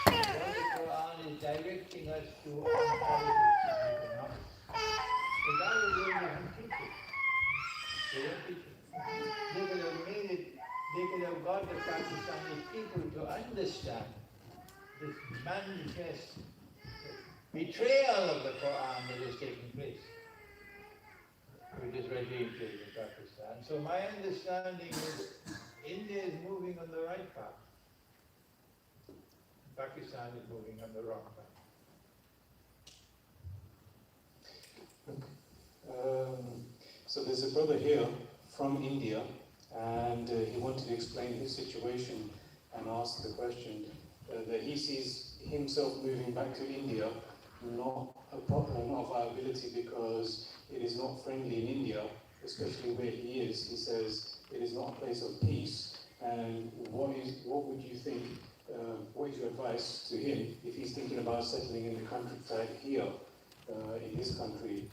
what the Quran is directing us to on politics and economics, without a word they don't teach it. They don't teach it. They could have made it, they could have got the Pakistani people to understand this manifest betrayal of the Quran that is taking place with this regime change in Pakistan. So my understanding is India is moving on the right path. Pakistan is moving on the wrong path. So there's a brother here from India, and he wanted to explain his situation and ask the question that he sees himself moving back to India not a problem of viability because it is not friendly in India, especially where he is. He says it is not a place of peace. And what would you think? What is your advice to him if he's thinking about settling in the countryside here, in his country?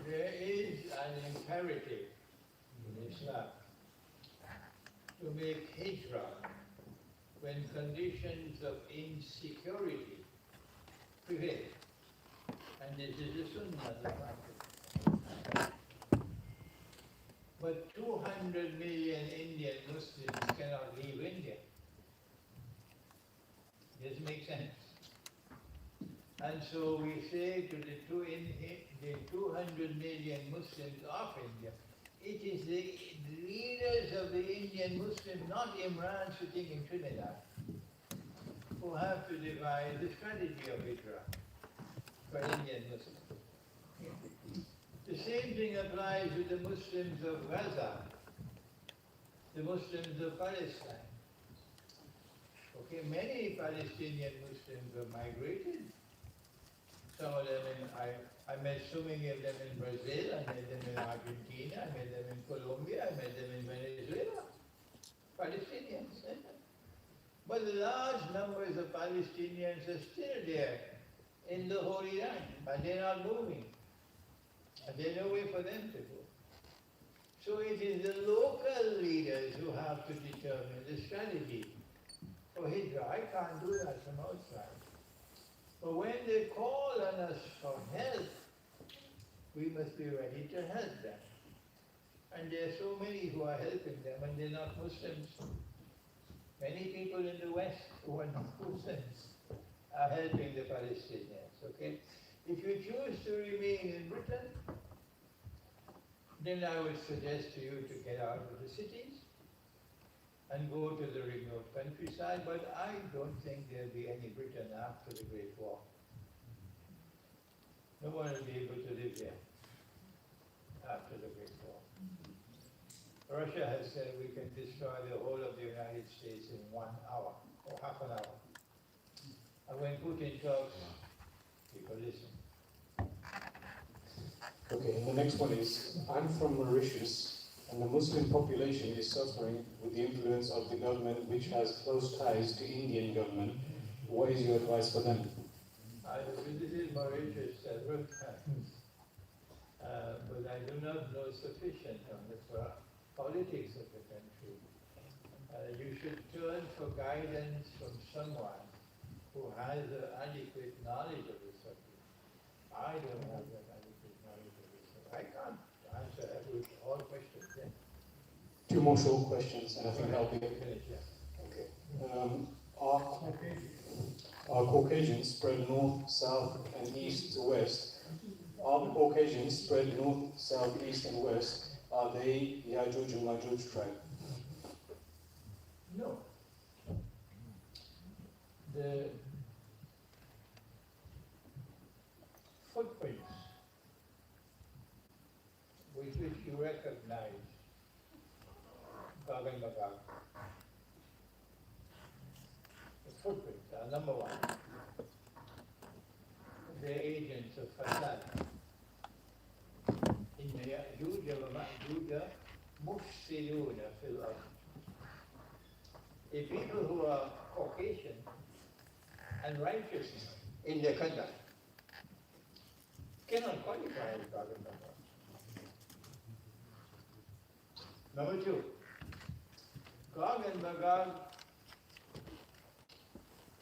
There is an imperative in Islam to make hijrah when conditions of insecurity prevail. And this is the sunnah of the Prophet. But 200 million Indian Muslims cannot leave India. This makes sense. And so we say to the 200 million Muslims of India, it is the leaders of the Indian Muslims, not Imran sitting in Trinidad, who have to devise the strategy of hijrah for Indian Muslims. The same thing applies to the Muslims of Gaza, the Muslims of Palestine. Okay, many Palestinian Muslims have migrated. Some of them I met so many of them in Brazil, I met them in Argentina, I met them in Colombia, I met them in Venezuela. Palestinians. But large numbers of Palestinians are still there in the Holy Land, and they're not moving. And there's no way for them to go. So it is the local leaders who have to determine the strategy for hijrah. I can't do that from outside. But when they call on us for help, we must be ready to help them. And there are so many who are helping them, and they're not Muslims. Many people in the West who are not Muslims are helping the Palestinians, okay? If you choose to remain in Britain, then I would suggest to you to get out of the cities and go to the remote countryside, but I don't think there'll be any Britain after the Great War. No one will be able to live there after the Great War. Russia has said we can destroy the whole of the United States in 1 hour or half an hour. And when Putin talks, people listen. Okay, and the next one is, I'm from Mauritius, and the Muslim population is suffering with the influence of the government which has close ties to Indian government. What is your advice for them? I have visited Mauritius several times, but I do not know sufficient on the politics of the country. You should turn for guidance from someone who has adequate knowledge of the subject. I don't have that adequate knowledge of the subject. I can't answer all questions. Yeah? 2 more short questions, and I think that'll be it. Finish, yeah. Okay. Are Caucasians spread north, south, and east to west? Are the Caucasians spread north, south, east, and west? Are they Yajuj and Majuj tribe? No. The footprints with which you recognize Gog and Magog, the footprints are number one. They're agents of Fasad. In Yajuj wa Majuj mufsiduna fil ard. The people who are Caucasian and righteous in their conduct cannot qualify as Gog and Magog. Number 2, Gog and Magog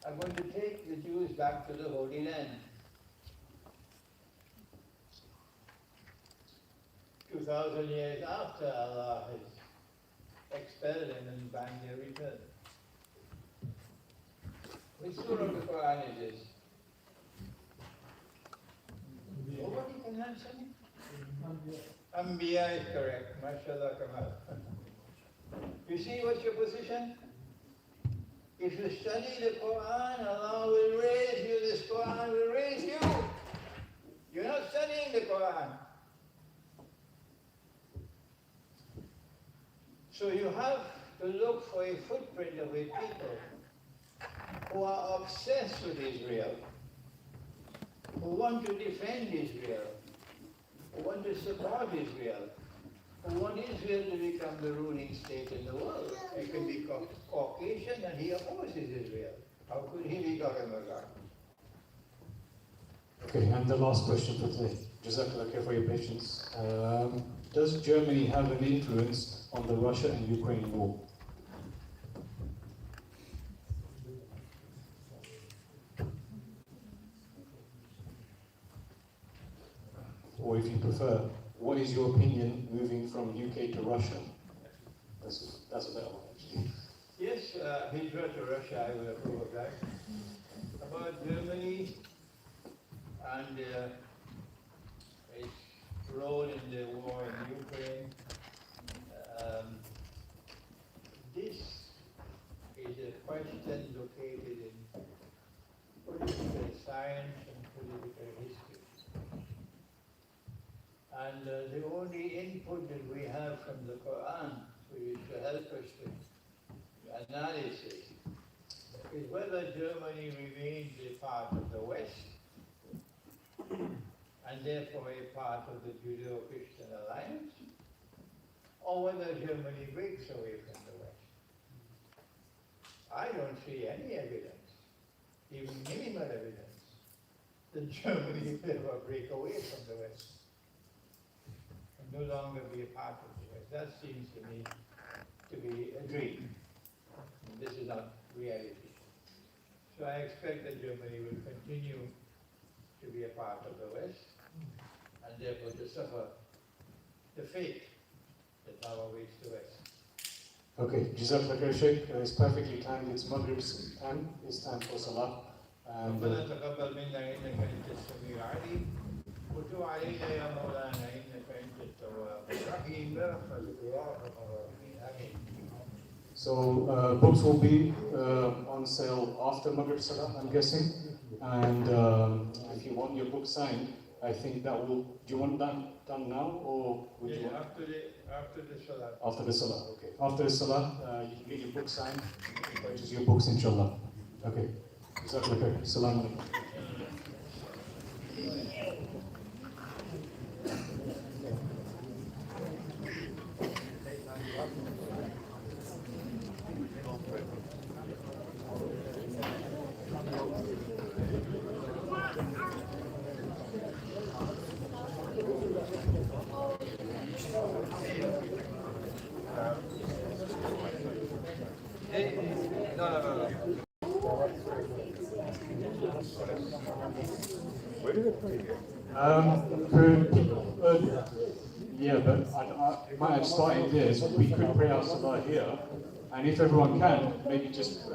are going to take the Jews back to the Holy Land. 2,000 years after Allah has expelled them and banned their return. Which surah of the Quran is this? Nobody can answer me? Anbiya is correct. MashaAllah Kamal. You see what's your position? If you study the Quran, Allah will raise you. This Quran will raise you. You're not studying the Quran. So you have to look for a footprint of a people who are obsessed with Israel, who want to defend Israel, who want to support Israel, who want Israel to become the ruling state in the world. He can be Caucasian and he opposes Israel. How could he be Gog and Magog? Okay, and the last question for today. Jazakallah for your patience. Does Germany have an influence on the Russia and Ukraine war? Or if you prefer, what is your opinion moving from UK to Russia? That's a better one, actually. Yes, Hijra to Russia, I will approve of that. About Germany and its role in the war in Ukraine, this is a question located in political science and political history. And the only input that we have from the Quran, which is to help us with analysis, is whether Germany remains a part of the West and therefore a part of the Judeo-Christian alliance, or whether Germany breaks away from the West. I don't see any evidence, even minimal evidence, that Germany will ever break away from the West and no longer be a part of the West. That seems to me to be a dream. And this is not reality. So I expect that Germany will continue to be a part of the West and therefore to suffer the fate that now awaits the West. Okay, Jazakallah Sheikh, it's perfectly timed. It's Maghrib's time. It's time for Salah. And ربنا تقبل منا انك انت السميع العليم وتب علينا يا مولانا انك انت التواب الرحيم برحمتك يا ارحم الراحمين امين. so books will be on sale after Maghrib Salah, I'm guessing. And if you want your book signed, I think that will. Do you want that done now, or would you want after the salah? after the Salah? Okay. After the Salah, you can get your book signed. Purchase your books, inshallah. Okay. Is that okay? Assalamu alaikum. Yeah, but I might have started this. We could pray our Salah here, and if everyone can, maybe just